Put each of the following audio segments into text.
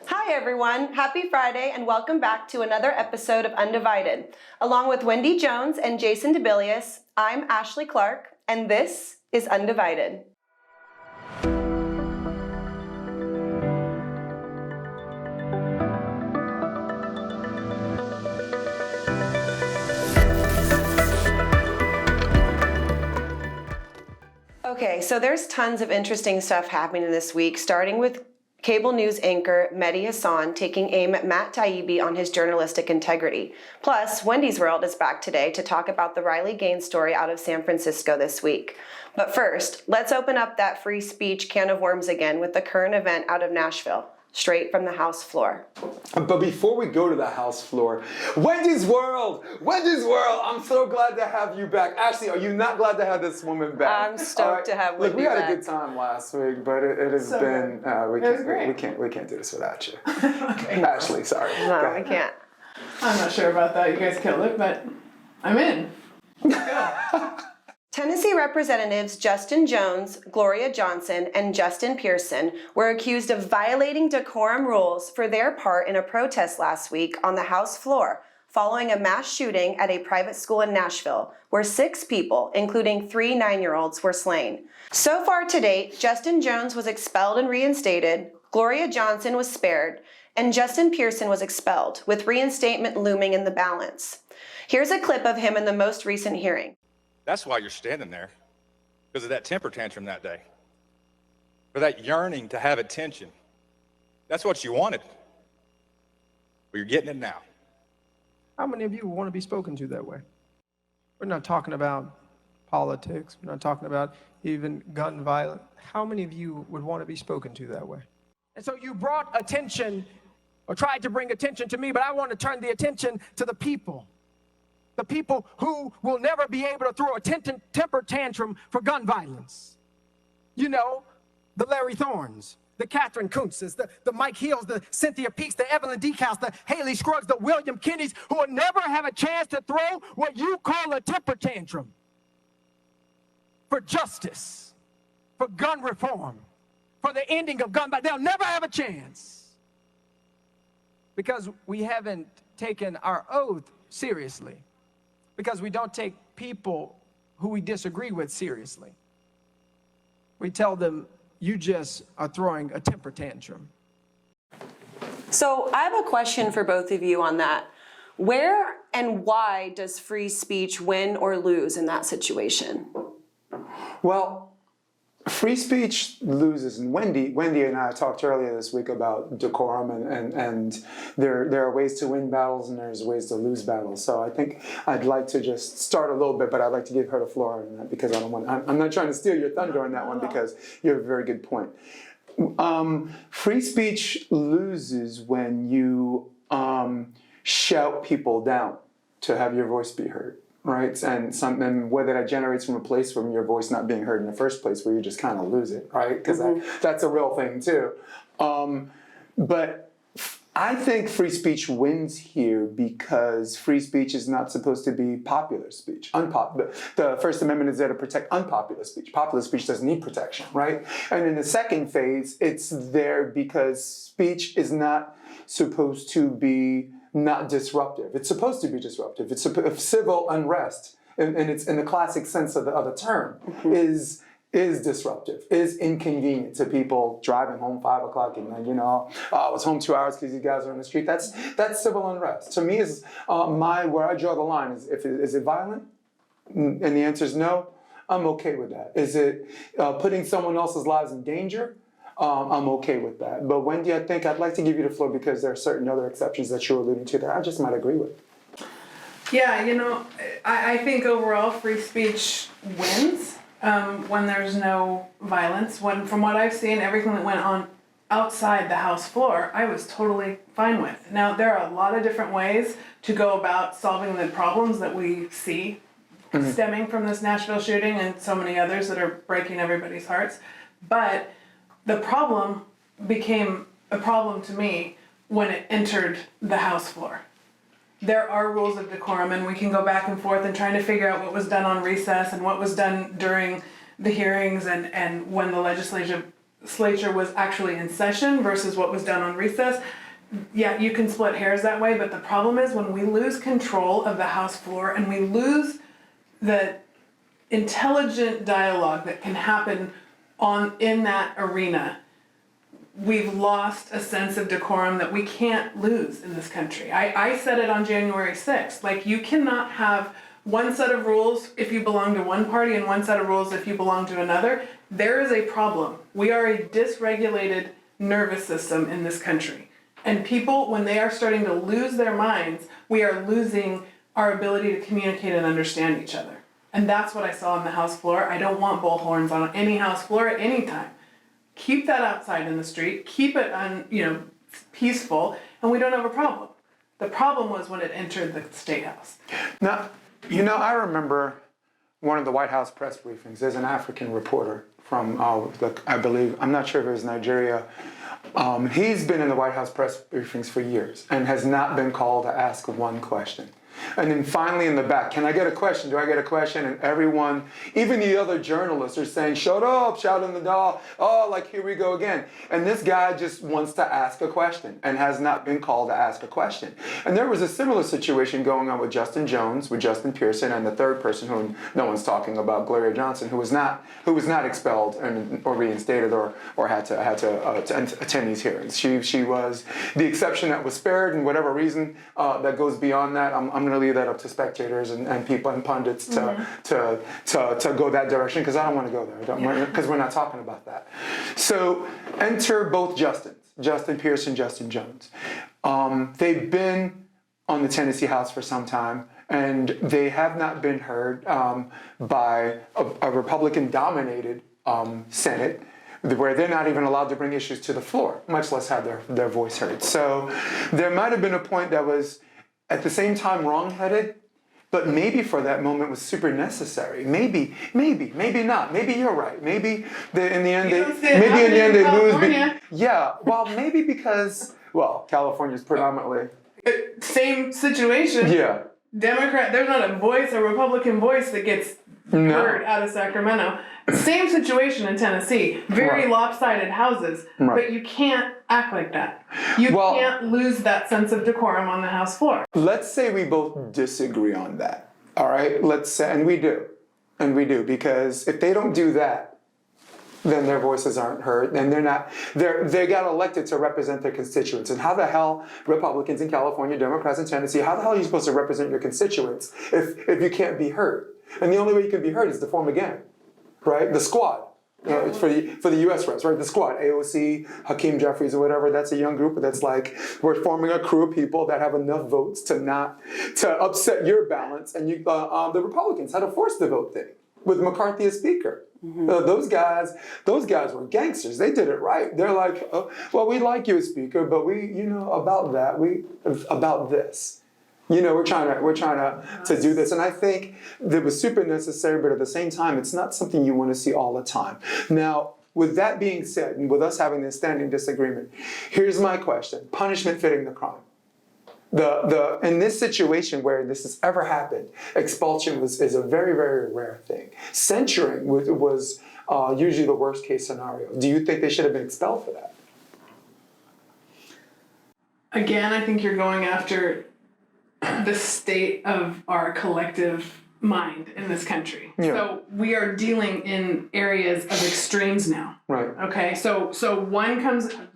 Hi everyone, happy Friday and welcome back to another episode of Undivided. Along with Wendy Jones and Jason Dibelius, I'm Ashley Clark and this is Undivided. Okay, so there's tons of interesting stuff happening this week, starting with cable news anchor Medhi Hasan taking aim at Matt Taibbi on his journalistic integrity. Plus, Wendy's World is back today to talk about the Riley Gaines story out of San Francisco this week. But first, let's open up that free speech can of worms again with the current event out of Nashville, straight from the House floor. But before we go to the House floor, Wendy's World! Wendy's World! I'm so glad to have you back. Ashley, are you not glad to have this woman back? I'm stoked to have Wendy back. Look, we had back. a good time last week, but it has so been, we can't do this without you. Okay. Ashley, sorry. No, we can't. I'm not sure about that. You guys killed it, but I'm in. Let's go. Tennessee Representatives Justin Jones, Gloria Johnson, and Justin Pearson were accused of violating decorum rules for their part in a protest last week on the House floor following a mass shooting at a private school in Nashville, where 6 people, including 3 9-year-olds, were slain. So far to date, Justin Jones was expelled and reinstated, Gloria Johnson was spared, and Justin Pearson was expelled, with reinstatement looming in the balance. Here's a clip of him in the most recent hearing. That's why you're standing there, because of that temper tantrum that day, for that yearning to have attention. That's what you wanted, but you're getting it now. How many of you want to be spoken to that way? We're not talking about politics. We're not talking about even gun violence. How many of you would want to be spoken to that way? And so you brought attention, or tried to bring attention to me, but I want to turn the attention to the people. The people who will never be able to throw a temper tantrum for gun violence. You know, the Larry Thorns, the Catherine Kuntzes, the Mike Hills, the Cynthia Peaks, the Evelyn Decaus, the Haley Scruggs, the William Kennedys, who will never have a chance to throw what you call a temper tantrum for justice, for gun reform, for the ending of gun violence. They'll never have a chance because we haven't taken our oath seriously. Because we don't take people who we disagree with seriously. We tell them, you just are throwing a temper tantrum. So I have a question for both of you on that. Where and why does free speech win or lose in that situation? Well, free speech loses, and Wendy and I talked earlier this week about decorum, and there are ways to win battles and there's ways to lose battles. So I think I'd like to just start a little bit, but I'd like to give her the floor on that because I'm not trying to steal your thunder on that one because you have a very good point. Free speech loses when you shout people down to have your voice be heard. Right, and whether that generates from a place from your voice not being heard in the first place, where you just kind of lose it, right? Because that's a real thing too. But I think free speech wins here because free speech is not supposed to be popular speech. The First Amendment is there to protect unpopular speech. Popular speech doesn't need protection, right? And in the second phase, it's there because speech is not supposed to be not disruptive. It's supposed to be disruptive. It's civil unrest, and it's in the classic sense of the term, is disruptive, is inconvenient to people driving home 5 o'clock and then, I was home 2 hours because you guys are on the street. That's civil unrest. To me, is where I draw the line is is it violent? And the answer is no. I'm okay with that. Is it putting someone else's lives in danger? I'm okay with that. But Wendy, I think I'd like to give you the floor because there are certain other exceptions that you're alluding to that I just might agree with. Yeah, I think overall free speech wins when there's no violence. From what I've seen, everything that went on outside the House floor, I was totally fine with. Now, there are a lot of different ways to go about solving the problems that we see stemming from this Nashville shooting and so many others that are breaking everybody's hearts. But the problem became a problem to me when it entered the House floor. There are rules of decorum, and we can go back and forth and trying to figure out what was done on recess and what was done during the hearings and when the legislative legislature was actually in session versus what was done on recess, yeah, you can split hairs that way, but the problem is when we lose control of the House floor and we lose the intelligent dialogue that can happen in that arena, we've lost a sense of decorum that we can't lose in this country. I said it on January 6th, like you cannot have one set of rules if you belong to one party and one set of rules if you belong to another. There is a problem. We are a dysregulated nervous system in this country. And people, when they are starting to lose their minds, we are losing our ability to communicate and understand each other. And that's what I saw on the House floor. I don't want bullhorns on any House floor at any time. Keep that outside in the street, keep it peaceful, and we don't have a problem. The problem was when it entered the State House. Now, I remember one of the White House press briefings. There's an African reporter from, I believe, I'm not sure if it was Nigeria. He's been in the White House press briefings for years and has not been called to ask one question. And then finally in the back, can I get a question? Do I get a question? And everyone, even the other journalists are saying, shut up, shout in the door. Oh, like here we go again. And this guy just wants to ask a question and has not been called to ask a question. And there was a similar situation going on with Justin Jones, with Justin Pearson, and the third person who no one's talking about, Gloria Johnson, who was not expelled or reinstated or had to attend these hearings. She was the exception that was spared, and whatever reason that goes beyond that, I'm going to leave that up to spectators and people and pundits to go that direction, because I don't want to go there, because we're not talking about that. So enter both Justins, Justin Pearson, Justin Jones. They've been on the Tennessee House for some time, and they have not been heard by a Republican-dominated Senate, where they're not even allowed to bring issues to the floor, much less have their voice heard. So there might have been a point that was at the same time wrong-headed, but maybe for that moment was super necessary. Maybe not. Maybe you're right. Maybe in the end they lose. Yeah, well, maybe because, California's predominantly. Same situation. Yeah. Democrat, there's not a voice, a Republican voice that gets heard out of Sacramento. Same situation in Tennessee. Very lopsided houses, but you can't act like that. You can't lose that sense of decorum on the House floor. Let's say we both disagree on that. All right? Let's say, and we do, because if they don't do that, then their voices aren't heard, and they got elected to represent their constituents. And how the hell, Republicans in California, Democrats in Tennessee, how the hell are you supposed to represent your constituents if you can't be heard? And the only way you can be heard is to form a gang, right? The squad, for the U.S. reps, right? The squad, AOC, Hakeem Jeffries, or whatever. That's a young group that's like, we're forming a crew of people that have enough votes to upset your balance. And the Republicans had a force the vote thing with McCarthy as speaker. Mm-hmm. Those guys were gangsters. They did it right. They're like, we like you as speaker, but about this. We're trying to do this, and I think that was super necessary. But at the same time, it's not something you want to see all the time. Now, with that being said, and with us having this standing disagreement, here's my question: punishment fitting the crime. In this situation where this has ever happened, expulsion is a very, very rare thing. Censuring was usually the worst case scenario. Do you think they should have been expelled for that? Again, I think you're going after the state of our collective mind in this country. Yeah. So we are dealing in areas of extremes now. Right. Okay. So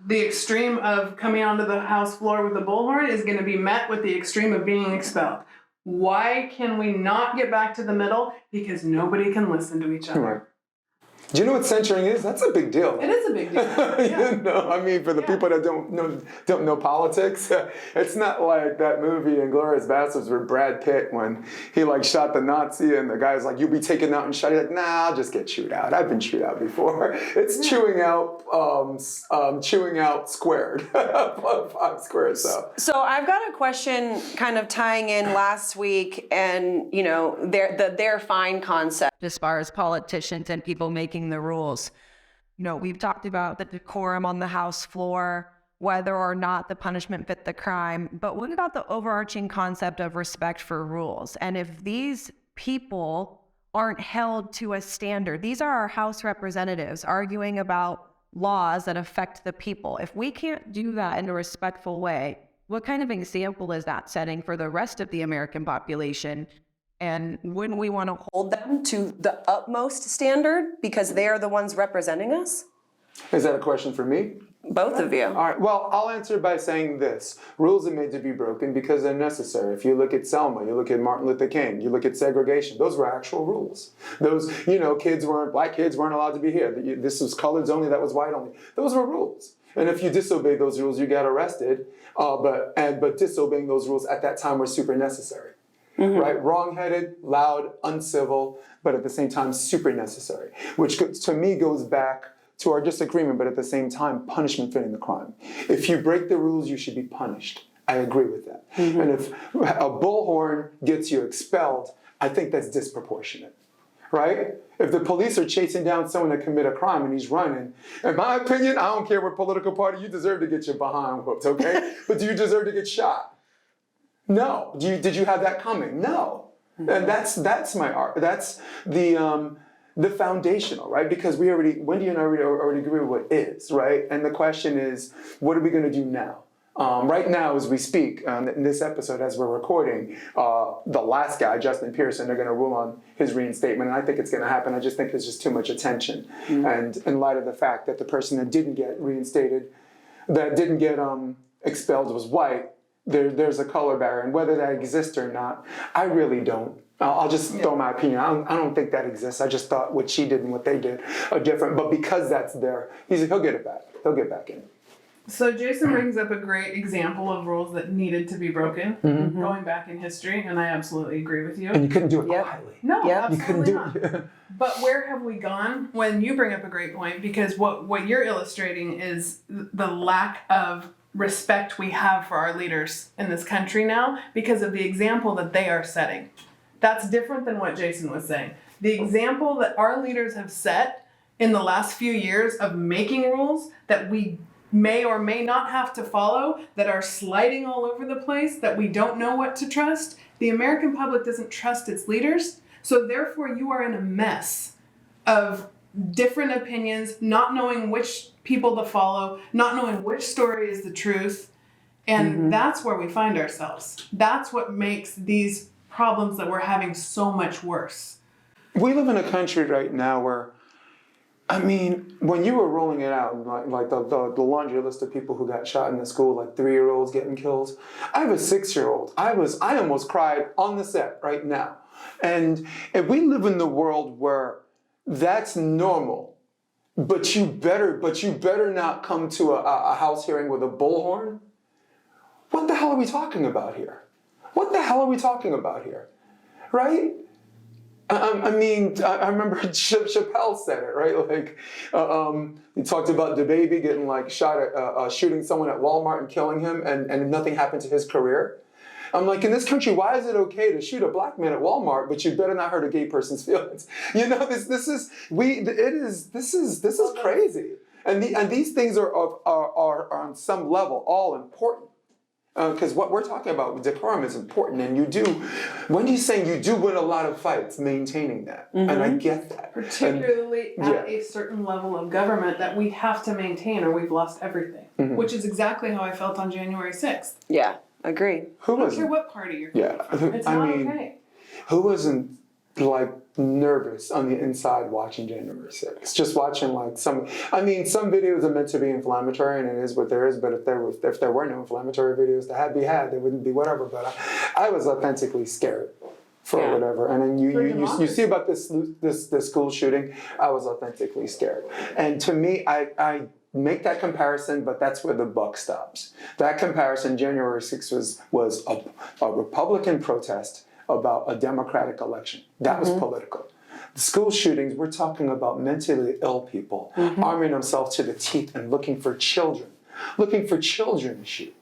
the extreme of coming onto the House floor with a bullhorn is going to be met with the extreme of being expelled. Why can we not get back to the middle? Because nobody can listen to each other. Right. Do you know what censuring is? That's a big deal. It is a big deal. Yeah. For the people that don't know politics, it's not like that movie Inglourious Basterds with Brad Pitt when he shot the Nazi and the guy's like, "You'll be taken out and shot." He's like, "Nah, I'll just get chewed out. I've been chewed out before." It's chewing out squared, 5 squares. So I've got a question, kind of tying in last week and their fine concept as far as politicians and people making the rules. We've talked about the decorum on the House floor, whether or not the punishment fit the crime, but what about the overarching concept of respect for rules? And if these people aren't held to a standard, these are our House representatives arguing about laws that affect the people. If we can't do that in a respectful way, what kind of example is that setting for the rest of the American population? And wouldn't we want to Hold them to the utmost standard because they are the ones representing us? Is that a question for me? Both of you. All right, well, I'll answer by saying this. Rules are made to be broken because they're necessary. If you look at Selma, you look at Martin Luther King, you look at segregation, those were actual rules. Those, black kids weren't allowed to be here. This was coloreds only, that was white only. Those were rules. And if you disobey those rules, you got arrested. But disobeying those rules at that time were super necessary. Right? Wrong-headed, loud, uncivil, but at the same time super necessary. Which to me goes back to our disagreement, but at the same time, punishment fitting the crime. If you break the rules, you should be punished. I agree with that. And if a bullhorn gets you expelled, I think that's disproportionate, right? If the police are chasing down someone to commit a crime and he's running, in my opinion, I don't care what political party, you deserve to get your behind whooped, okay? But do you deserve to get shot? No. Did you have that coming? No. And that's my art. That's the foundational, right? Because Wendy and I already agree with what is, right? And the question is, what are we going to do now? Right now, as we speak, in this episode, as we're recording, the last guy, Justin Pearson, they're going to rule on his reinstatement, and I think it's going to happen. I just think there's just too much attention. And in light of the fact that the person that didn't get reinstated, that didn't get expelled was white, there's a color barrier. And whether that exists or not, I really don't. I'll just throw my opinion. I don't think that exists. I just thought what she did and what they did are different. But because that's there, he'll get it back. He'll get back in. So Jason brings up a great example of rules that needed to be broken, going back in history, and I absolutely agree with you. And you couldn't do it quietly. No, Yep. absolutely not. But where have we gone? When you bring up a great point, because what you're illustrating is the lack of respect we have for our leaders in this country now because of the example that they are setting. That's different than what Jason was saying. The example that our leaders have set in the last few years of making rules that we may or may not have to follow, that are sliding all over the place, that we don't know what to trust. The American public doesn't trust its leaders, so therefore you are in a mess of different opinions, not knowing which people to follow, not knowing which story is the truth, and that's where we find ourselves. That's what makes these problems that we're having so much worse. We live in a country right now where, I mean, when you were rolling it out, like the laundry list of people who got shot in the school, like 3-year-olds getting killed. I have a 6-year-old. I almost cried on the set right now. And if we live in the world where that's normal, but you better not come to a house hearing with a bullhorn, what the hell are we talking about here? What the hell are we talking about here? Right? I mean, I remember Chappelle said it, right? Like, he talked about Dibelius getting shot at, shooting someone at Walmart and killing him, and nothing happened to his career. I'm like, in this country, why is it okay to shoot a black man at Walmart, but you better not hurt a gay person's feelings? You know, this is crazy, and these things are on some level all important. Because what we're talking about with decorum is important, and Wendy's saying you do win a lot of fights maintaining that, and I get that. Particularly at a certain level of government that we have to maintain or we've lost everything, which is exactly how I felt on January 6th. Yeah, agreed. I don't care what party you're from. It's not okay. Who wasn't nervous on the inside watching January 6th? Just watching some videos are meant to be inflammatory, and it is what there is, but if there were no inflammatory videos to be had, there wouldn't be whatever, but I was authentically scared for whatever. And then you see about this school shooting, I was authentically scared. And to me, I make that comparison, but that's where the buck stops. That comparison, January 6th was a Republican protest about a Democratic election. That was political. The school shootings, we're talking about mentally ill people arming themselves to the teeth and looking for children to shoot.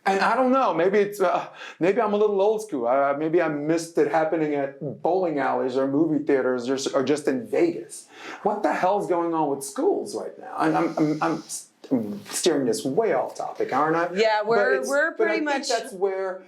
And I don't know, maybe I'm a little old school. Maybe I missed it happening at bowling alleys or movie theaters or just in Vegas. What the hell's going on with schools right now? I'm steering this way off topic, aren't I? Yeah, we're pretty much. That's where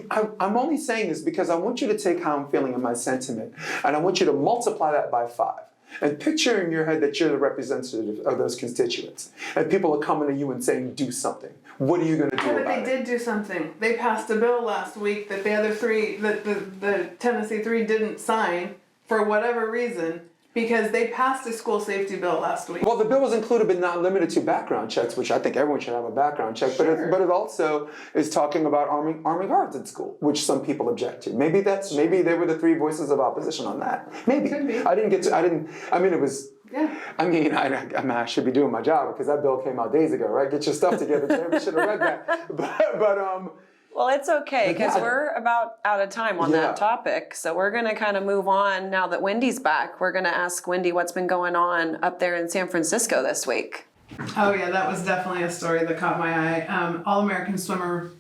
I'm only saying this because I want you to take how I'm feeling in my sentiment, and I want you to multiply that by 5. And picture in your head that you're the representative of those constituents. And people are coming to you and saying, do something. What are you going to do Yeah, but about they did do something. They passed a bill last week that the other three, that the Tennessee three didn't sign for whatever reason, because they passed a school safety bill last week. Well, the bill was included but not limited to background checks, which I think everyone should have a background check. Sure. But it also is talking about arming guards at school, which some people object to. Maybe they were the three voices of opposition on that. Maybe. Could be. It was. Yeah. I should be doing my job because that bill came out days ago, right? Get your stuff together. Jeremy should have read that. Well, it's okay because Yeah. we're about out of time on Yeah. that topic. So we're going to kind of move on now that Wendy's back. We're going to ask Wendy what's been going on up there in San Francisco this week. Oh yeah, that was definitely a story that caught my eye. All-American swimmer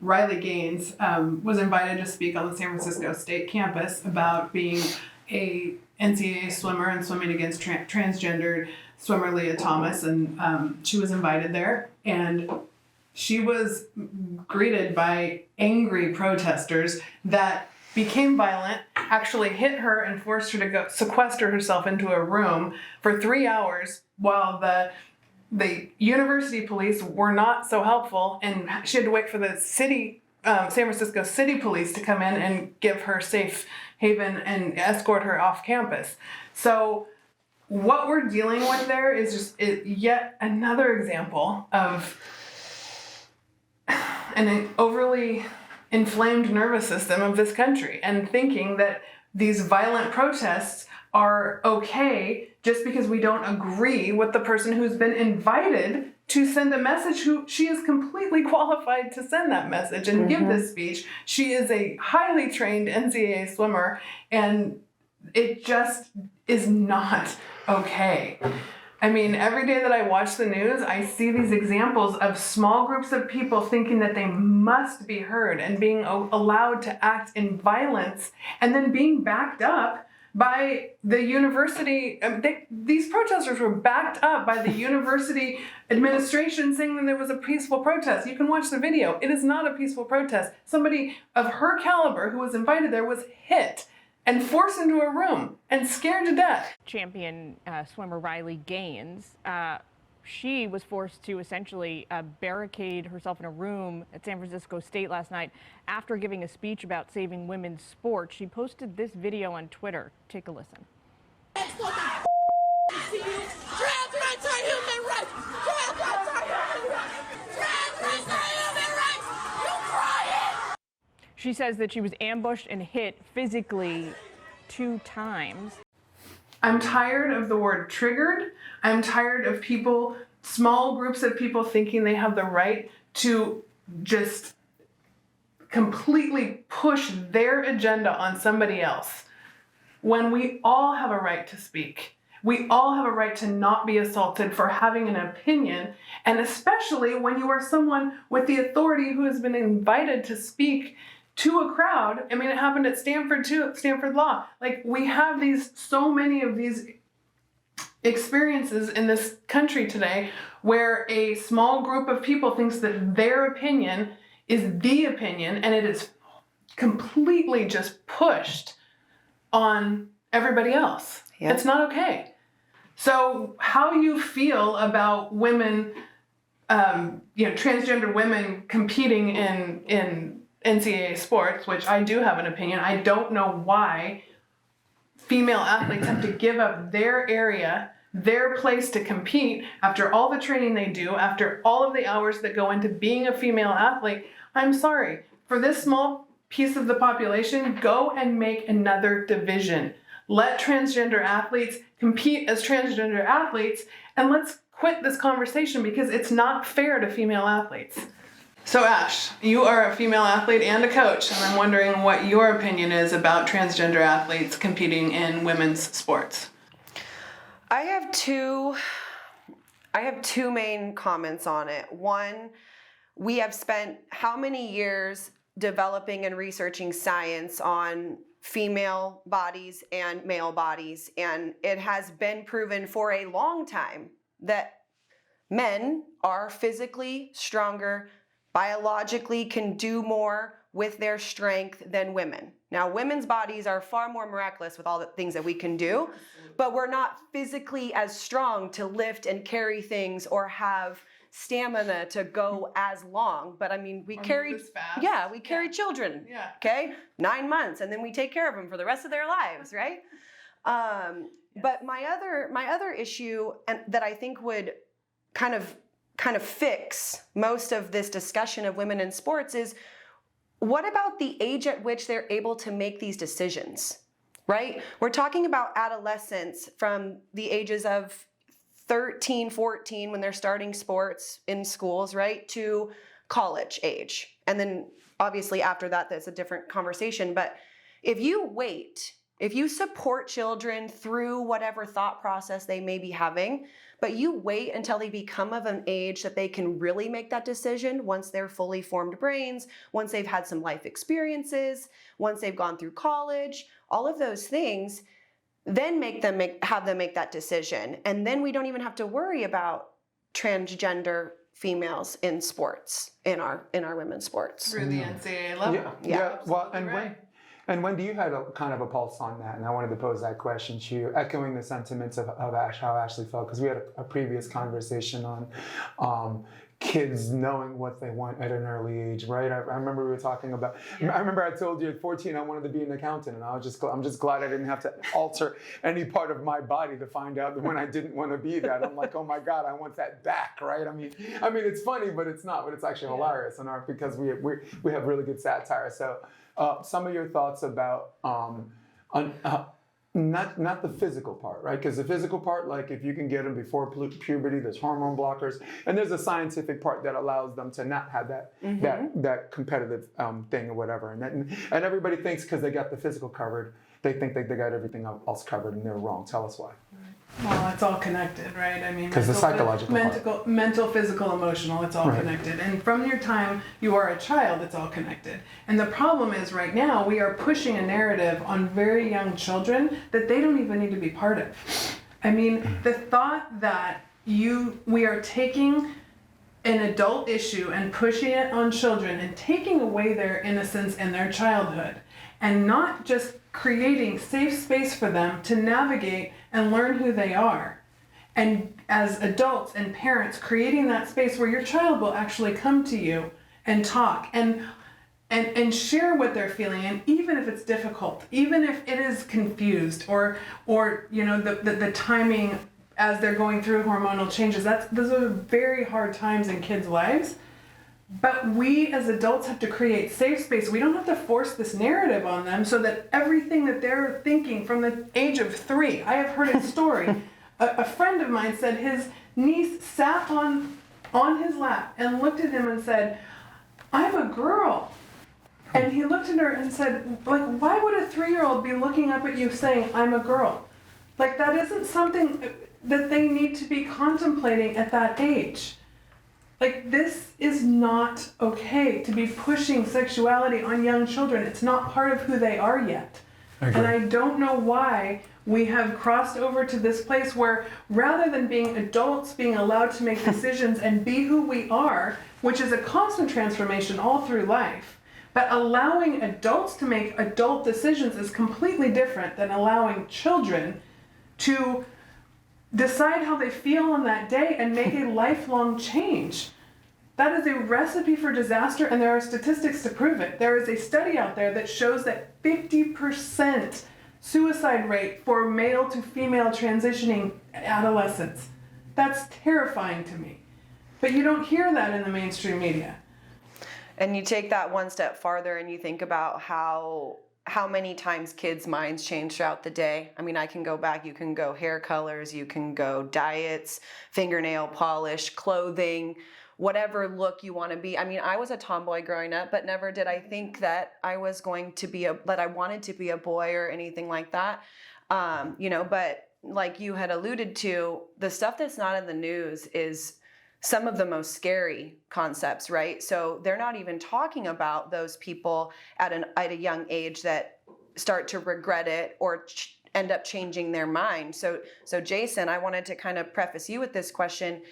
Riley Gaines was invited to speak on the San Francisco State campus about being a NCAA swimmer and swimming against transgendered swimmer Leah Thomas, and she was invited there, and she was greeted by angry protesters that became violent, actually hit her and forced her to go sequester herself into a room for 3 hours while the university police were not so helpful, and she had to wait for the city, San Francisco City Police to come in and give her safe haven and escort her off campus. So what we're dealing with there is just yet another example of an overly inflamed nervous system of this country, and thinking that these violent protests are okay just because we don't agree with the person who's been invited to send a message, who she is completely qualified to send that message and give this speech. She is a highly trained NCAA swimmer, and it just is not okay. I mean, every day that I watch the news, I see these examples of small groups of people thinking that they must be heard and being allowed to act in violence, and then being backed up by the university. These protesters were backed up by the university administration saying that there was a peaceful protest. You can watch the video. It is not a peaceful protest. Somebody of her caliber who was invited there was hit and forced into a room and scared to death. Champion swimmer Riley Gaines, she was forced to essentially barricade herself in a room at San Francisco State last night after giving a speech about saving women's sports. She posted this video on Twitter. Take a listen. Trans rights are human rights! Trans rights are human rights! Trans rights are human rights! You crying? She says that she was ambushed and hit physically 2 times. I'm tired of the word triggered. I'm tired of people, small groups of people, thinking they have the right to just completely push their agenda on somebody else, when we all have a right to speak. We all have a right to not be assaulted for having an opinion, and especially when you are someone with the authority who has been invited to speak to a crowd. I mean, it happened at Stanford too, at Stanford Law. Like, we have so many of these experiences in this country today where a small group of people thinks that their opinion is the opinion, and it is completely just pushed on everybody else. Yeah. It's not okay. So how you feel about women, transgender women competing in NCAA sports, which I do have an opinion. I don't know why female athletes have to give up their area, their place to compete after all the training they do, after all of the hours that go into being a female athlete. I'm sorry. For this small piece of the population, go and make another division. Let transgender athletes compete as transgender athletes, and let's quit this conversation because it's not fair to female athletes. So Ash, you are a female athlete and a coach, and I'm wondering what your opinion is about transgender athletes competing in women's sports. I have two main comments on it. One, we have spent how many years developing and researching science on female bodies and male bodies, and it has been proven for a long time that men are physically stronger, biologically can do more with their strength than women. Now, women's bodies are far more miraculous with all the things that we can do, but we're not physically as strong to lift and carry things or have stamina to go as long. But I mean, we carry, we carry children, okay, 9 months, and then we take care of them for the rest of their lives, right? But my other issue, and that I think would kind of fix most of this discussion of women in sports is, what about the age at which they're able to make these decisions, right? We're talking about adolescents from the ages of 13, 14 when they're starting sports in schools, right, to college age. And then obviously after that, that's a different conversation. But if you support children through whatever thought process they may be having, but you wait until they become of an age that they can really make that decision, once they're fully formed brains, once they've had some life experiences, once they've gone through college, all of those things, then have them make that decision. And then we don't even have to worry about transgender females in sports, in our women's sports. Through the NCAA level. Yeah. Well, and Wendy, you had a kind of a pulse on that, and I wanted to pose that question to you, echoing the sentiments of Ash, how Ashley felt, because we had a previous conversation on kids knowing what they want at an early age, right? I remember we were talking about. I remember I told you at 14 I wanted to be an accountant, and I'm just glad I didn't have to alter any part of my body to find out that when I didn't want to be that. I'm like, oh my God, I want that back, right? I mean, it's funny, but it's not. But it's actually hilarious, because we have really good satire. So. Some of your thoughts about not the physical part, right? Because the physical part, like if you can get them before puberty, there's hormone blockers, and there's a scientific part that allows them to not have that that competitive thing or whatever. And everybody thinks because they got the physical covered, they think they got everything else covered, and they're wrong. Tell us why. Well, it's all connected, right? I mean, because the psychological mental, physical, emotional, it's all connected. And from your time you are a child, it's all connected. And the problem is right now we are pushing a narrative on very young children that they don't even need to be part of. I mean, the thought that we are taking an adult issue and pushing it on children and taking away their innocence and their childhood, and not just creating safe space for them to navigate and learn who they are. And as adults and parents, creating that space where your child will actually come to you and talk and share what they're feeling, and even if it's difficult, even if it is confused or the timing as they're going through hormonal changes, those are very hard times in kids' lives. But we as adults have to create safe space. We don't have to force this narrative on them so that everything that they're thinking from the age of 3. I have heard a story. A friend of mine said his niece sat on his lap and looked at him and said, "I'm a girl." And he looked at her and said, like, why would a 3-year-old be looking up at you saying, "I'm a girl"? Like, that isn't something that they need to be contemplating at that age. Like, this is not okay to be pushing sexuality on young children. It's not part of who they are yet. And I don't know why we have crossed over to this place where, rather than being adults, being allowed to make decisions and be who we are, which is a constant transformation all through life, but allowing adults to make adult decisions is completely different than allowing children to decide how they feel on that day and make a lifelong change. That is a recipe for disaster, and there are statistics to prove it. There is a study out there that shows that 50% suicide rate for male to female transitioning adolescents. That's terrifying to me. But you don't hear that in the mainstream media. And you take that one step farther and you think about how many times kids' minds change throughout the day. I mean, I can go back, you can go hair colors, you can go diets, fingernail polish, clothing, whatever look you want to be. I mean, I was a tomboy growing up, but never did I think that I was going to be that I wanted to be a boy or anything like that. But like you had alluded to, the stuff that's not in the news is some of the most scary concepts, right? So they're not even talking about those people at a young age that start to regret it or end up changing their mind. So Jason, I wanted to kind of preface you with this question.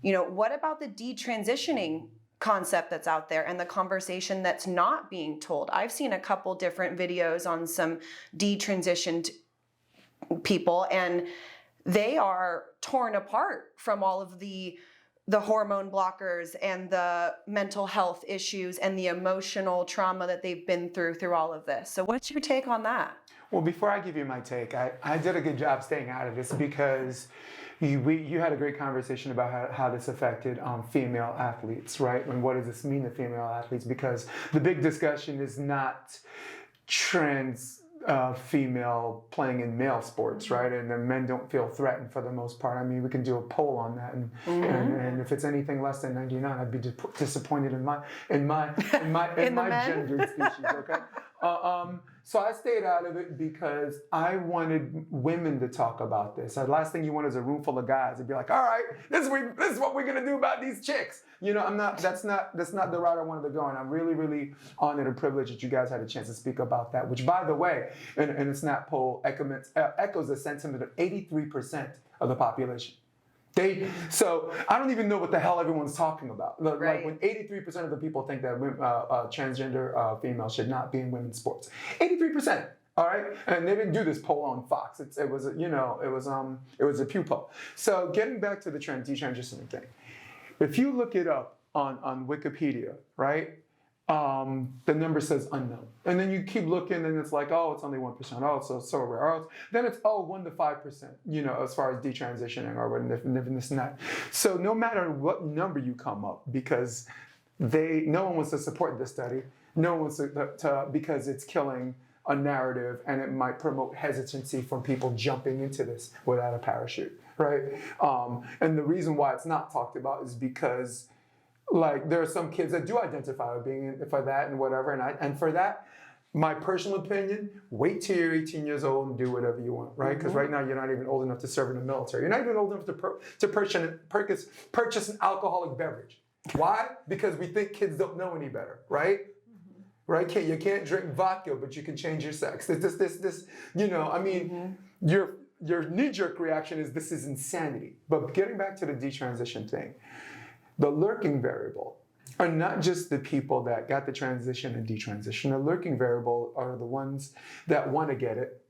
What about the detransitioning concept that's out there and the conversation that's not being told. I've seen a couple different videos on some detransitioned people, and they are torn apart from all of the hormone blockers and the mental health issues and the emotional trauma that they've been through all of this. So what's your take on that? Well, before I give you my take, I did a good job staying out of this because you had a great conversation about how this affected female athletes, right? And what does this mean to female athletes? Because the big discussion is not trans female playing in male sports, right? And the men don't feel threatened for the most part. I mean, we can do a poll on that, and if it's anything less than 99, I'd be disappointed in my gendered species. Okay. So I stayed out of it because I wanted women to talk about this. The last thing you want is a room full of guys and be like, all right, this is what we're gonna do about these chicks. You know, that's not the route I wanted to go. And I'm really, really honored and privileged that you guys had a chance to speak about that, which, by the way, in a snap poll echoes the sentiment of 83% of the population. So I don't even know what the hell everyone's talking about. Like when 83% of the people think that transgender females should not be in women's sports. 83%. All right, and they didn't do this poll on Fox. It was a Pew poll. So getting back to the detransitioning thing, if you look it up on Wikipedia, right? The number says unknown. And then you keep looking and it's like, oh, it's only 1%. Oh, it's so rare. Oh, then it's 1 to 5%, you know, as far as detransitioning or this and that. So no matter what number you come up, because no one wants to support this study, no one wants to because it's killing a narrative and it might promote hesitancy from people jumping into this without a parachute, right? And the reason why it's not talked about is because like there are some kids that do identify with being for that and whatever, and for that, my personal opinion, wait till you're 18 years old and do whatever you want, right? Because right now you're not even old enough to serve in the military. You're not even old enough to purchase an alcoholic beverage. Why? Because we think kids don't know any better, right? Right? You can't drink vodka, but you can change your sex. This, you know, I mean, your knee-jerk reaction is this is insanity. But getting back to the detransition thing, the lurking variable are not just the people that got the transition and detransition. The lurking variable are the ones that want to get it,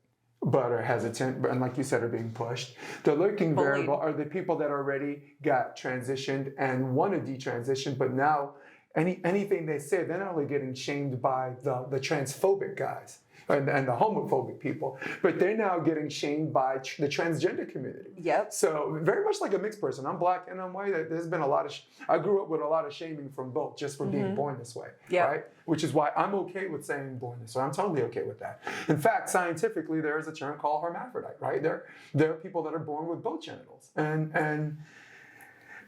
but are hesitant, and like you said, are being pushed. The lurking variable are the people that already got transitioned and want to detransition, but now anything they say, they're not only getting shamed by the transphobic guys and the homophobic people, but they're now getting shamed by the transgender community. Yep. So very much like a mixed person. I'm black and I'm white. There's been a lot of, I grew up with a lot of shaming from both just for being born this way, right? Which is why I'm okay with saying born this way. I'm totally okay with that. In fact, scientifically, there is a term called hermaphrodite, right? There are people that are born with both genitals.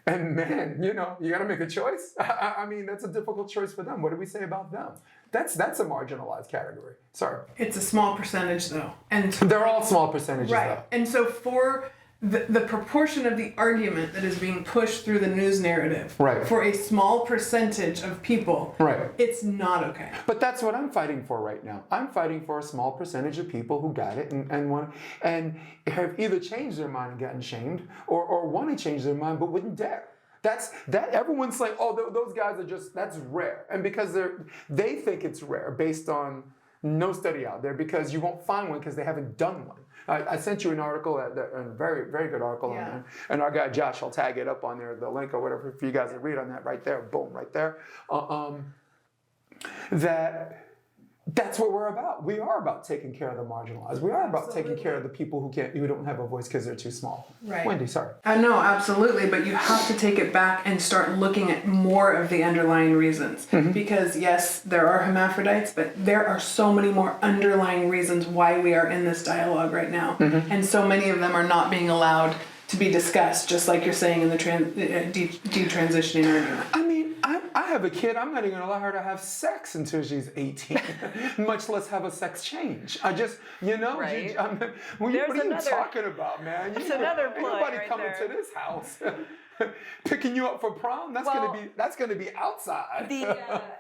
And man, you know, you got to make a choice. I mean, that's a difficult choice for them. What do we say about them? That's a marginalized category. Sorry. It's a small percentage, though. And they're all small percentages, right. though. And so for the proportion of the argument that is being pushed through the news narrative for a small percentage of people, it's not okay. But that's what I'm fighting for right now. I'm fighting for a small percentage of people who got it and have either changed their mind and gotten shamed or want to change their mind but wouldn't dare. That everyone's like, oh, those guys are just, that's rare. And because they think it's rare based on no study out there, because you won't find one because they haven't done one. I sent you an article, a very, very good article on there. And our guy Josh will tag it up on there, the link or whatever, for you guys to read on that right there. Boom, right there. That's what we're about. We are about taking care of the marginalized. We are about taking care of the people who don't have a voice because they're too small. Right. Wendy, sorry. No, absolutely. But you have to take it back and start looking at more of the underlying reasons. Because yes, there are hermaphrodites, but there are so many more underlying reasons why we are in this dialogue right now. And so many of them are not being allowed to be discussed, just like you're saying in the detransitioning argument. I mean, I have a kid. I'm not even going to allow her to have sex until she's 18, much less have a sex change. I just, you know, Right. what are you talking about, man? That's another Ain't point nobody right coming there. to this house. picking you up for prom? That's gonna be outside.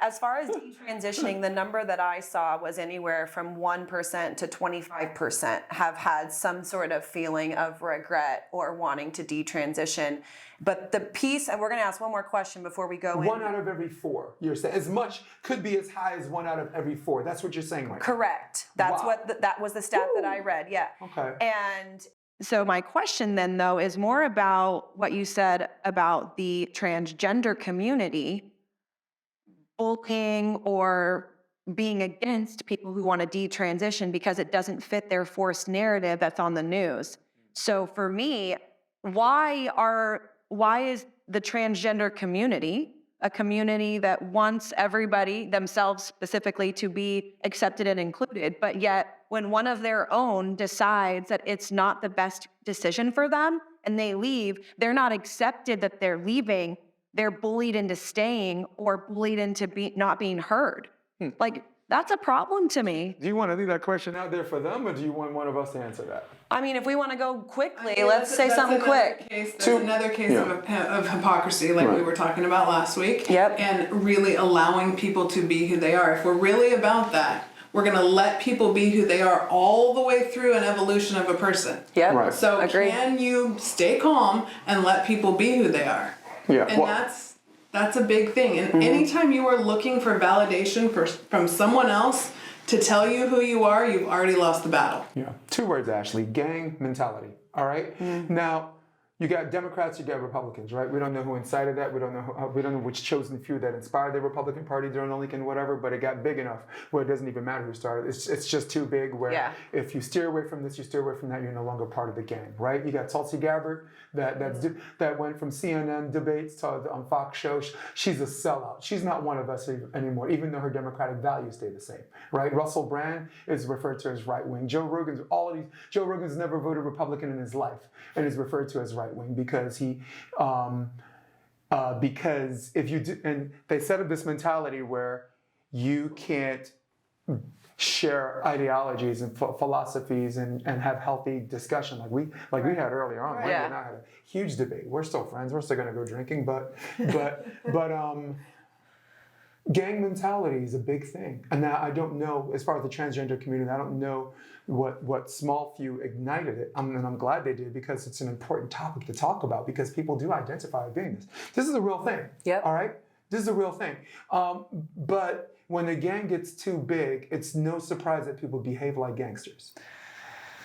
As far as detransitioning, the number that I saw was anywhere from 1% to 25% have had some sort of feeling of regret or wanting to detransition. But the piece, and we're going to ask one more question before we go in. 1 out of every 4. You're saying as much could be as high as 1 out of every 4. That's what you're saying, right? Correct. That's Wow. what that was the stat that I read. Yeah. Okay. And So my question then, though, is more about what you said about the transgender community bullying or being against people who want to detransition because it doesn't fit their forced narrative that's on the news. So for me, why is the transgender community a community that wants everybody, themselves specifically, to be accepted and included, but yet when one of their own decides that it's not the best decision for them and they leave, they're not accepted that they're leaving, they're bullied into staying or bullied into not being heard. Like, that's a problem to me. Do you want to leave that question out there for them, or do you want one of us to answer that? I mean, if we want to go quickly, let's say something quick. That's another case of hypocrisy, like we were talking about last week. Yep. And really allowing people to be who they are. If we're really about that, we're going to let people be who they are all the way through an evolution of a person. Yep. Right. So Agreed. can you stay calm and let people be who they are? Yeah. And that's a big thing. And anytime you are looking for validation from someone else to tell you who you are, you've already lost the battle. Yeah. 2 words, Ashley. Gang mentality. All right. Now, you got Democrats, you got Republicans, right? We don't know who incited that. We don't know which chosen few that inspired the Republican Party during the Lincoln whatever. But it got big enough where it doesn't even matter who started. It's just too big. Where if you steer away from this, you steer away from that, you're no longer part of the gang, right? You got Tulsi Gabbard that went from CNN debates to on Fox show. She's a sellout. She's not one of us anymore, even though her Democratic values stay the same, right? Russell Brand is referred to as right wing. Joe Rogan's never voted Republican in his life and is referred to as right wing because because if you do, and they set up this mentality where you can't share ideologies and philosophies and have healthy discussion like we had earlier on. Wendy and I had a huge debate. We're still friends. We're still going to go drinking, but gang mentality is a big thing. And now I don't know, as far as the transgender community, I don't know what small few ignited it. And I'm glad they did because it's an important topic to talk about because people do identify as being this. This is a real thing. Yep. All right? This is a real thing. But when the gang gets too big, it's no surprise that people behave like gangsters.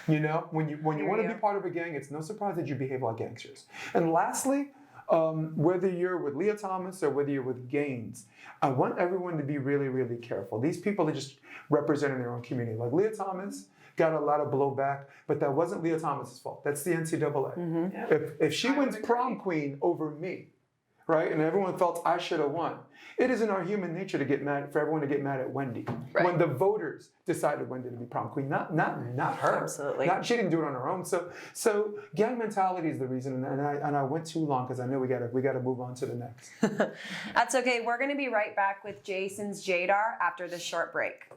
You know, when you want to be part of a gang, it's no surprise that you behave like gangsters. And lastly, whether you're with Leah Thomas or whether you're with Gaines, I want everyone to be really, really careful. These people are just representing their own community. Like Leah Thomas got a lot of blowback, but that wasn't Leah Thomas's fault. That's the NCAA. If she wins prom queen over me, right, and everyone felt I should have won, it is in our human nature to get mad, for everyone to get mad at Wendy. Right. When the voters decided Wendy to be prom queen, not her. Absolutely. She didn't do it on her own. So gang mentality is the reason, and I went too long because I know we gotta move on to the next. That's okay. We're going to be right back with Jason's Jadar after this short break.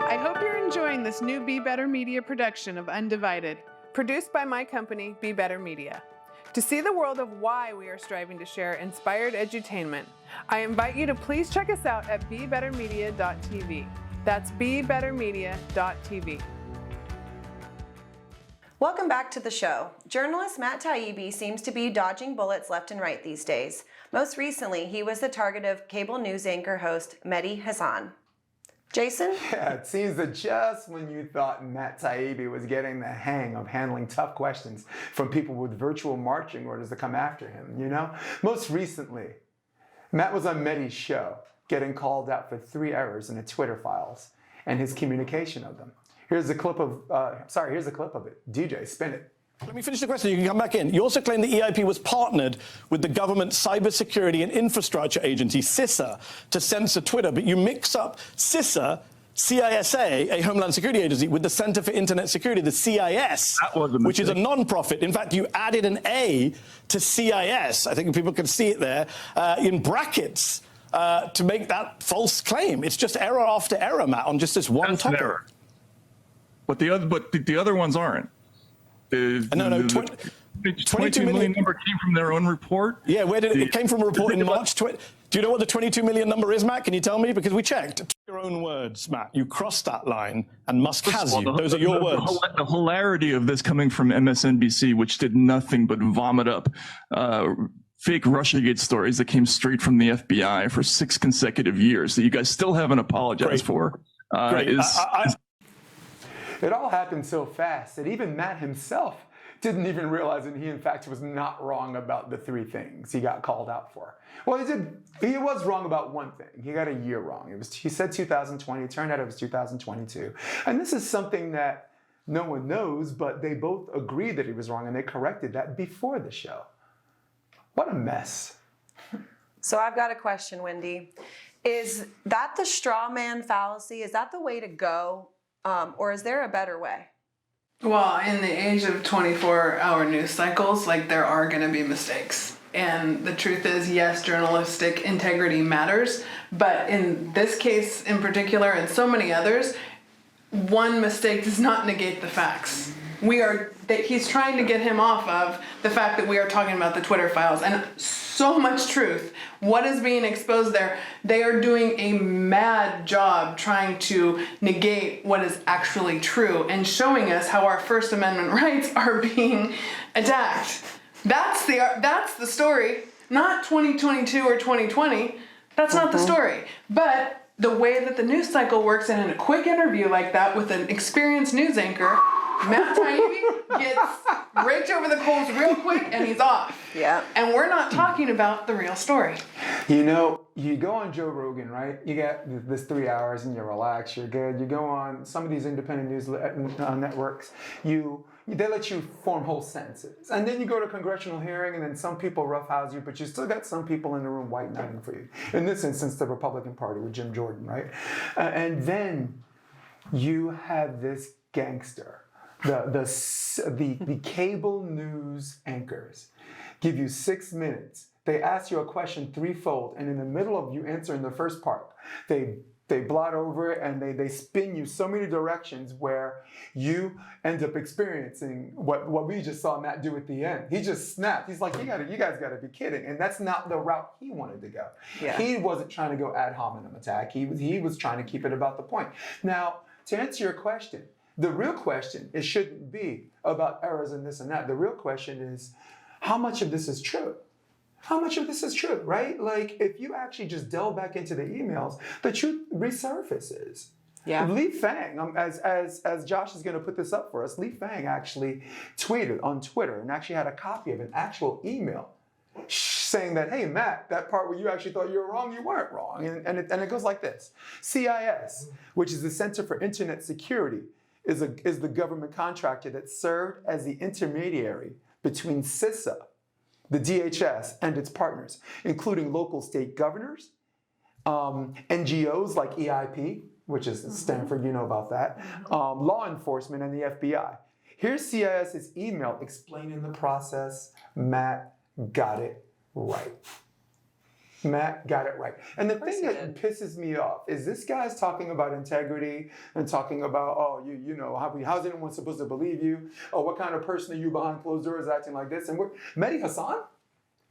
I hope you're enjoying this new Be Better Media production of Undivided, produced by my company, Be Better Media. To see the world of why we are striving to share inspired edutainment, I invite you to please check us out at BeBetterMedia.tv. That's BeBetterMedia.tv. Welcome back to the show. Journalist Matt Taibbi seems to be dodging bullets left and right these days. Most recently, he was the target of cable news anchor host Medhi Hasan. Jason? Yeah, it seems that just when you thought Matt Taibbi was getting the hang of handling tough questions from people with virtual marching orders to come after him, you know? Most recently, Matt was on Medhi's show, getting called out for 3 errors in the Twitter files and his communication of them. Here's a clip of it. DJ, spin it. Let me finish the question. You can come back in. You also claim the EIP was partnered with the government Cybersecurity and Infrastructure Agency, CISA, to censor Twitter. But you mix up CISA, CISA, a Homeland Security Agency, with the Center for Internet Security, the CIS, which is a non-profit. In fact, you added an A to CIS. I think people can see it there in brackets to make that false claim. It's just error after error, Matt, on just this one topic. Error. But the other ones aren't. No. 22 million number came from their own report? Yeah, where did it came from a report in March. Do you know what the 22 million number is, Matt? Can you tell me? Because we checked. Your own words, Matt. You crossed that line, and Musk has you. Those are your words. The hilarity of this coming from MSNBC, which did nothing but vomit up fake Russiagate stories that came straight from the FBI for 6 consecutive years that you guys still haven't apologized for. It all happened so fast that even Matt himself didn't even realize that he, in fact, was not wrong about the 3 things he got called out for. Well, he was wrong about one thing. He got a year wrong. He said 2020. It turned out it was 2022. And this is something that no one knows, but they both agreed that he was wrong, and they corrected that before the show. What a mess. So I've got a question, Wendy. Is that the straw man fallacy? Is that the way to go? Or is there a better way? Well, in the age of 24-hour news cycles, like, there are going to be mistakes. And the truth is, yes, journalistic integrity matters. But in this case in particular, and so many others, one mistake does not negate the facts. He's trying to get him off of the fact that we are talking about the Twitter files, and so much truth. What is being exposed there? They are doing a mad job trying to negate what is actually true and showing us how our First Amendment rights are being attacked. That's the story, not 2022 or 2020. That's not the story. But the way that the news cycle works, and in a quick interview like that with an experienced news anchor, Matt Taibbi gets raked over the coals real quick and he's off. Yeah. And we're not talking about the real story. You know, you go on Joe Rogan, right? You get this 3 hours and you relax, you're good. You go on some of these independent news networks, they let you form whole sentences. And then you go to a congressional hearing and then some people roughhouse you, but you still got some people in the room white knighting for you. In this instance, the Republican Party with Jim Jordan, right? And then you have this gangster. The cable news anchors give you 6 minutes. They ask you a question threefold, and in the middle of you answering the first part, they blot over it and they spin you so many directions where you end up experiencing what we just saw Matt do at the end. He just snapped. He's like, you guys gotta be kidding. And that's not the route he wanted to go. Yeah. He wasn't trying to go ad hominem attack. He was trying to keep it about the point. Now, to answer your question, the real question, it shouldn't be about errors and this and that. The real question is, how much of this is true? How much of this is true, right? Like, if you actually just delve back into the emails, the truth resurfaces. Yeah. Li Fang, as Josh is going to put this up for us, Li Fang actually tweeted on Twitter and actually had a copy of an actual email saying that, hey, Matt, that part where you actually thought you were wrong, you weren't wrong. And it goes like this. CIS, which is the Center for Internet Security, is the government contractor that served as the intermediary between CISA, the DHS, and its partners, including local state governors, NGOs like EIP, which is Stanford, you know about that, law enforcement, and the FBI. Here's CIS's email explaining the process. Matt got it right. Matt got it right. And the thing that pisses me off is this guy's talking about integrity and talking about, you know, how's anyone supposed to believe you? Oh, what kind of person are you behind closed doors acting like this? And Medhi Hasan?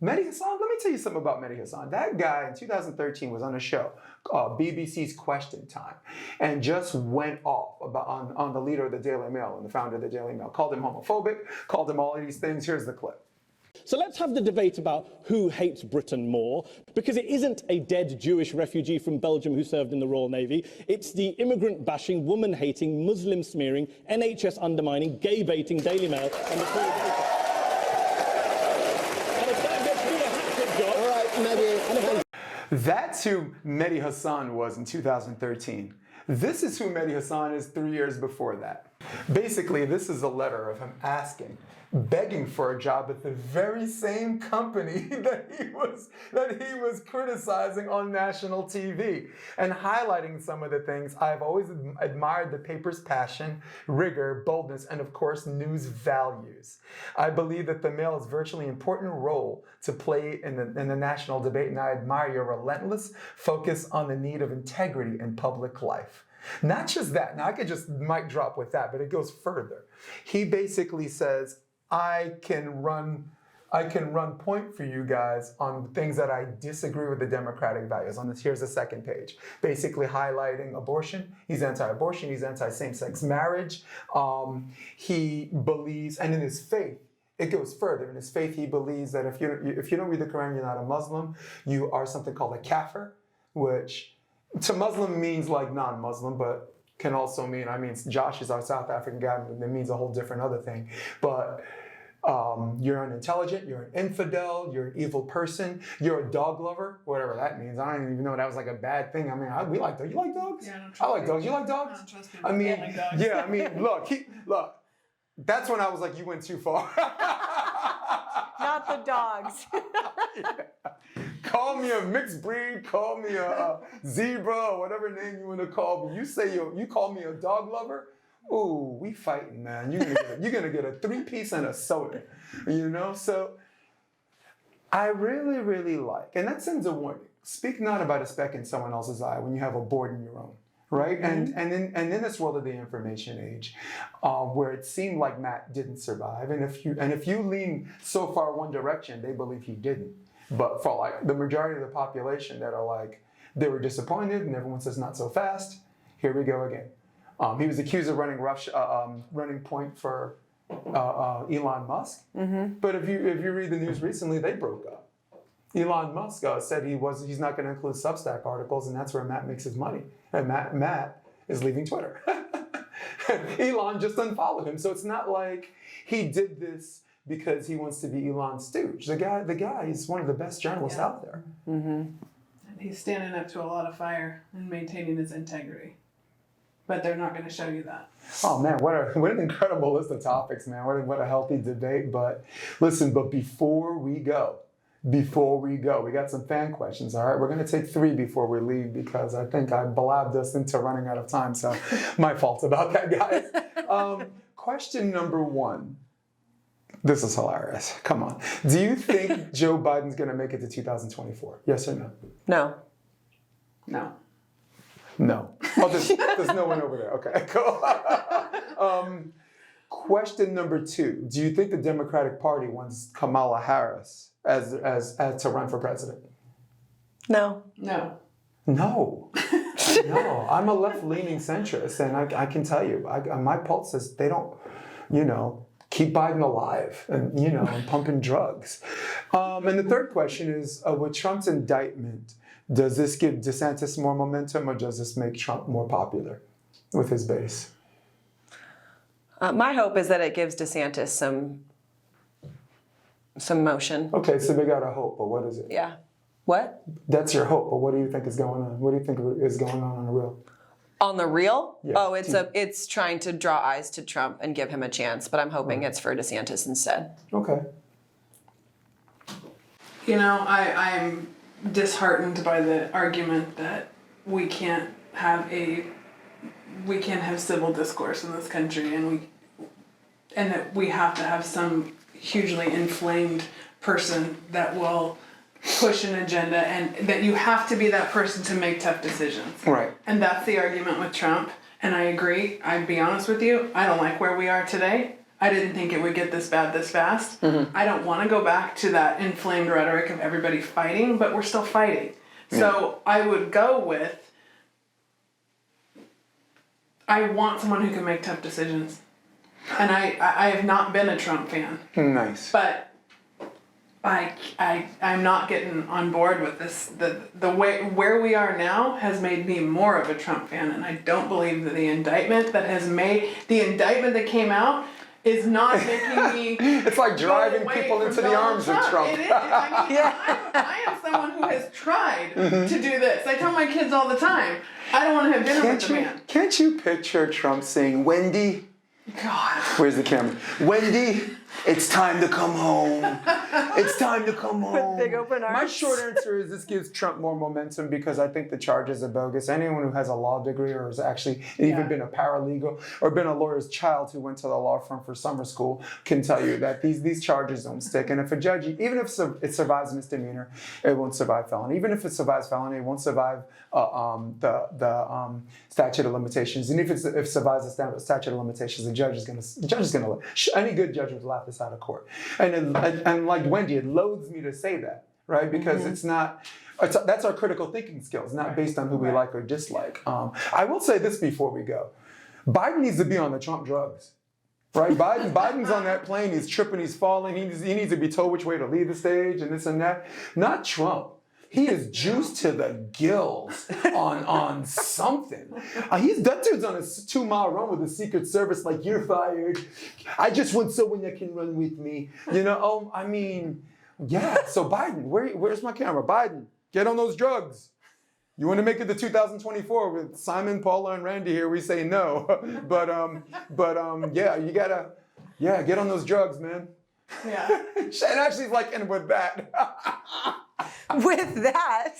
Let me tell you something about Medhi Hasan. That guy in 2013 was on a show, BBC's Question Time, and just went off on the leader of the Daily Mail and the founder of the Daily Mail. Called him homophobic, called him all of these things. Here's the clip. So let's have the debate about who hates Britain more, because it isn't a dead Jewish refugee from Belgium who served in the Royal Navy. It's the immigrant-bashing, woman-hating, Muslim-smearing, NHS-undermining, gay-baiting Daily Mail and the Tory paper. All right, Medhi. That's who Medhi Hasan was in 2013. This is who Medhi Hasan is 3 years before that. Basically, this is a letter of him begging for a job at the very same company that he was criticizing on national TV and highlighting some of the things. I've always admired the paper's passion, rigor, boldness, and of course, news values. I believe that the Mail has virtually important role to play in the national debate, and I admire your relentless focus on the need of integrity in public life. Not just that. Now, I could just mic drop with that, but it goes further. He basically says, I can run point for you guys on things that I disagree with the Democratic values. On this, here's the second page, basically highlighting abortion. He's anti-abortion. He's anti-same-sex marriage. He believes, and in his faith, it goes further. In his faith, he believes that if you don't read the Quran, you're not a Muslim. You are something called a kafir, which to Muslim means like non-Muslim, but can also mean, Josh is our South African guy, that means a whole different other thing. But you're unintelligent, you're an infidel, you're an evil person, you're a dog lover, whatever that means. I don't even know that was like a bad thing. We like dogs. You like dogs? Yeah, I like dogs. You like dogs? No, trust me. Look, that's when I was like, you went too far. Not the dogs. Yeah. Call me a mixed breed, call me a zebra, or whatever name you want to call me. You call me a dog lover? Ooh, we fighting, man. You're gonna get a 3-piece and a soda, So I really, really like, and that sends a warning. Speak not about a speck in someone else's eye when you have a board in your own, right? Mm-hmm. And in this world of the information age, where it seemed like Matt didn't survive, and if you lean so far one direction, they believe he didn't. But for like the majority of the population that are like, they were disappointed, and everyone says not so fast. Here we go again. He was accused of running point for Elon Musk. Mm-hmm. But if you read the news recently, they broke up. Elon Musk said he's not going to include Substack articles, and that's where Matt makes his money. And Matt is leaving Twitter. Elon just unfollowed him, so it's not like he did this because he wants to be Elon's stooge. The guy is one of the best journalists out there. Mm-hmm. And he's standing up to a lot of fire and maintaining his integrity. But they're not going to show you that. Oh man, what an incredible list of topics, man. What a healthy debate. But listen, before we go, we got some fan questions, all right? We're going to take 3 before we leave because I think I blabbed us into running out of time, so my fault about that, guys. Question number 1. This is hilarious. Come on. Do you think Joe Biden's going to make it to 2024? Yes or no? No. No. No. Oh, there's no one over there. Okay, cool. Question number 2. Do you think the Democratic Party wants Kamala Harris as to run for president? No. No. No. No. I'm a left-leaning centrist, and I can tell you, my pulse says they don't, keep Biden alive and, and pumping drugs. And the third question is, with Trump's indictment, does this give DeSantis more momentum, or does this make Trump more popular with his base? My hope is that it gives DeSantis some motion. Okay, so we got a hope, but what is it? Yeah. What? That's your hope, but what do you think is going on? What do you think is going on the real? On the real? Yeah. Oh, it's trying to draw eyes to Trump and give him a chance, but I'm hoping it's for DeSantis instead. Okay. I'm disheartened by the argument that we can't have civil discourse in this country, and that we have to have some hugely inflamed person that will push an agenda, and that you have to be that person to make tough decisions. Right. And that's the argument with Trump, and I agree. I'd be honest with you, I don't like where we are today. I didn't think it would get this bad this fast. Mm-hmm. I don't want to go back to that inflamed rhetoric of everybody fighting, but we're still fighting. Yeah. So I would go with, I want someone who can make tough decisions. And I have not been a Trump fan. Nice. But I'm not getting on board with this. The way where we are now has made me more of a Trump fan, and I don't believe that the indictment that came out is not making me. It's like driving people into the arms of Trump. It is. I am someone who has tried to do this. I tell my kids all the time, I don't want to have dinner with the man. Can't you picture Trump saying, "Wendy"? God. Where's the camera? "Wendy, it's time to come home. It's time to come home." With big open arms. My short answer is this gives Trump more momentum because I think the charges are bogus. Anyone who has a law degree or has actually even been a paralegal or been a lawyer's child who went to the law firm for summer school can tell you that these charges don't stick. And if a judge, even if it survives misdemeanor, it won't survive felony. Even if it survives felony, it won't survive the statute of limitations. And if it survives the statute of limitations, the judge is gonna. Any good judge would laugh got this out of court. And like Wendy, it loads me to say that, right? Because it's not. That's our critical thinking skills, not based on who we like or dislike. I will say this before we go: Biden needs to be on the Trump drugs. Right, Biden's on that plane. He's tripping. He's falling. He needs to be told which way to leave the stage and this and that. Not Trump. He is juiced to the gills on something. That dude's on a 2-mile run with the Secret Service. Like, you're fired. I just want someone that can run with me. Yeah. So Biden, where's my camera? Biden, get on those drugs. You want to make it to 2024 with Simon, Paula, and Randy here? We say no, but yeah, you gotta, get on those drugs, man. Yeah. And actually, like, and with that, With that,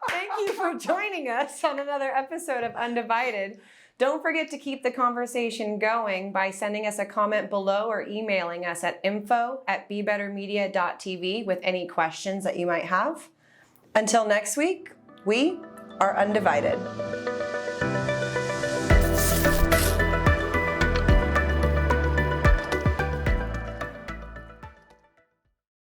thank you for joining us on another episode of Undivided. Don't forget to keep the conversation going by sending us a comment below or emailing us at info@bebettermedia.tv with any questions that you might have. Until next week, we are Undivided.